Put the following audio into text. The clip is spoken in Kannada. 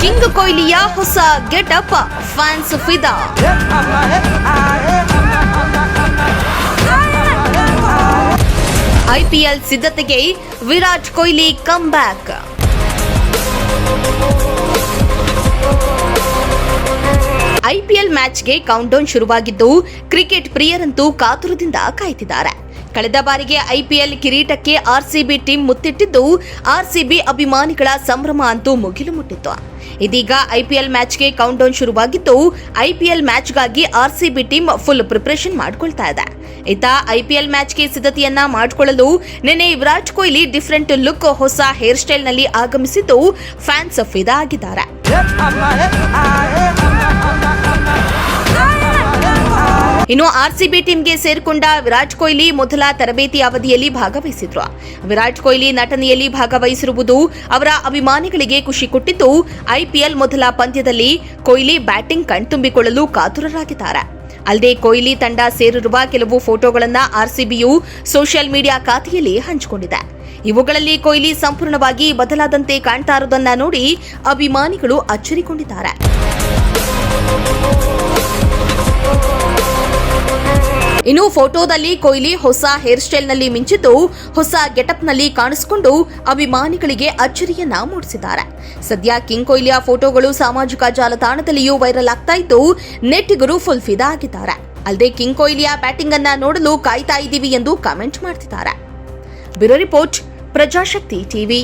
ಕಿಂಗ್ ಕೊಹ್ಲಿಯ ಹೊಸ ಗೆಟಪ್ ಫ್ಯಾನ್ಸ್ ಫಿದಾ. ಐಪಿಎಲ್ ಸಿದ್ಧತೆಗೆ Virat Kohli come back. IPL ಮ್ಯಾಚ್ಗೆ ಕೌಂಟ್ಡೌನ್ ಶುರುವಾಗಿದ್ದು ಕ್ರಿಕೆಟ್ ಪ್ರಿಯರಂತೂ ಕಾತುರದಿಂದ ಕಾಯ್ತಿದ್ದಾರೆ. ಕಳೆದ ಬಾರಿಗೆ ಐಪಿಎಲ್ ಕಿರೀಟಕ್ಕೆ ಆರ್ಸಿಬಿ ಟೀಮ್ ಮುತ್ತಿಟ್ಟಿದ್ದು ಆರ್ಸಿಬಿ ಅಭಿಮಾನಿಗಳ ಸಂಭ್ರಮ ಅಂತೂ ಮುಗಿಲು ಮುಟ್ಟಿತ್ತು. ಇದೀಗ ಐಪಿಎಲ್ ಮ್ಯಾಚ್ಗೆ ಕೌಂಟ್ಡೌನ್ ಶುರುವಾಗಿದ್ದು ಐಪಿಎಲ್ ಮ್ಯಾಚ್ಗಾಗಿ ಆರ್ಸಿಬಿ ಟೀಮ್ ಫುಲ್ ಪ್ರಿಪರೇಷನ್ ಮಾಡಿಕೊಳ್ತಾ ಇದೆ. ಇತ್ತ ಐಪಿಎಲ್ ಮ್ಯಾಚ್ಗೆ ಸಿದ್ಧತೆಯನ್ನ ಮಾಡಿಕೊಳ್ಳಲು ನಿನ್ನೆ ವಿರಾಟ್ ಕೊಹ್ಲಿ ಡಿಫರೆಂಟ್ ಲುಕ್ ಹೊಸ ಹೇರ್ ಸ್ಟೈಲ್ನಲ್ಲಿ ಆಗಮಿಸಿದ್ದು ಫ್ಯಾನ್ಸ್ ಫಿದಾ ಆಗಿದ್ದಾರೆ. ಇನ್ನು ಆರ್ಸಿಬಿ ಟೀಮ್ಗೆ ಸೇರಿಕೊಂಡ ವಿರಾಟ್ ಕೊಹ್ಲಿ ಮೊದಲ ತರಬೇತಿ ಅವಧಿಯಲ್ಲಿ ಭಾಗವಹಿಸಿದ್ರು. ವಿರಾಟ್ ಕೊಹ್ಲಿ ನಟನೆಯಲ್ಲಿ ಭಾಗವಹಿಸಿರುವುದು ಅವರ ಅಭಿಮಾನಿಗಳಿಗೆ ಖುಷಿ ಕೊಟ್ಟಿದ್ದು ಐಪಿಎಲ್ ಮೊದಲ ಪಂದ್ಯದಲ್ಲಿ ಕೊಹ್ಲಿ ಬ್ಯಾಟಿಂಗ್ ಕಣ್ತುಂಬಿಕೊಳ್ಳಲು ಕಾತುರರಾಗಿದ್ದಾರೆ. ಅಲ್ಲದೆ ಕೊಹ್ಲಿ ತಂಡ ಸೇರಿರುವ ಕೆಲವು ಫೋಟೋಗಳನ್ನು ಆರ್ಸಿಬಿಯು ಸೋಷಿಯಲ್ ಮೀಡಿಯಾ ಖಾತೆಯಲ್ಲಿ ಹಂಚಿಕೊಂಡಿದೆ. ಇವುಗಳಲ್ಲಿ ಕೊಹ್ಲಿ ಸಂಪೂರ್ಣವಾಗಿ ಬದಲಾದಂತೆ ಕಾಣ್ತಾ ಇರುವುದನ್ನ ನೋಡಿ ಅಭಿಮಾನಿಗಳು ಅಚ್ಚರಿಗೊಂಡಿದ್ದಾರೆ. ಇನ್ನು ಫೋಟೋದಲ್ಲಿ ಕೊಹ್ಲಿ ಹೊಸ ಹೇರ್ ಸ್ಟೈಲ್ನಲ್ಲಿ ಮಿಂಚಿದ್ದು ಹೊಸ ಗೆಟಪ್ನಲ್ಲಿ ಕಾಣಿಸಿಕೊಂಡು ಅಭಿಮಾನಿಗಳಿಗೆ ಅಚ್ಚರಿಯನ್ನ ಮೂಡಿಸಿದ್ದಾರೆ. ಸದ್ಯ ಕಿಂಗ್ ಕೊಹ್ಲಿಯ ಫೋಟೋಗಳು ಸಾಮಾಜಿಕ ಜಾಲತಾಣದಲ್ಲಿಯೂ ವೈರಲ್ ಆಗ್ತಾ ಇದ್ದು ನೆಟ್ಟಿಗರು ಫುಲ್ ಫಿದಾ ಆಗಿದ್ದಾರೆ. ಅಲ್ಲದೆ ಕಿಂಗ್ ಕೊಹ್ಲಿಯ ಬ್ಯಾಟಿಂಗ್ ಅನ್ನ ನೋಡಲು ಕಾಯ್ತಾ ಇದ್ದೀವಿ ಎಂದು ಕಾಮೆಂಟ್ ಮಾಡ್ತಿದ್ದಾರೆ. Bureau report, Prajashakti TV.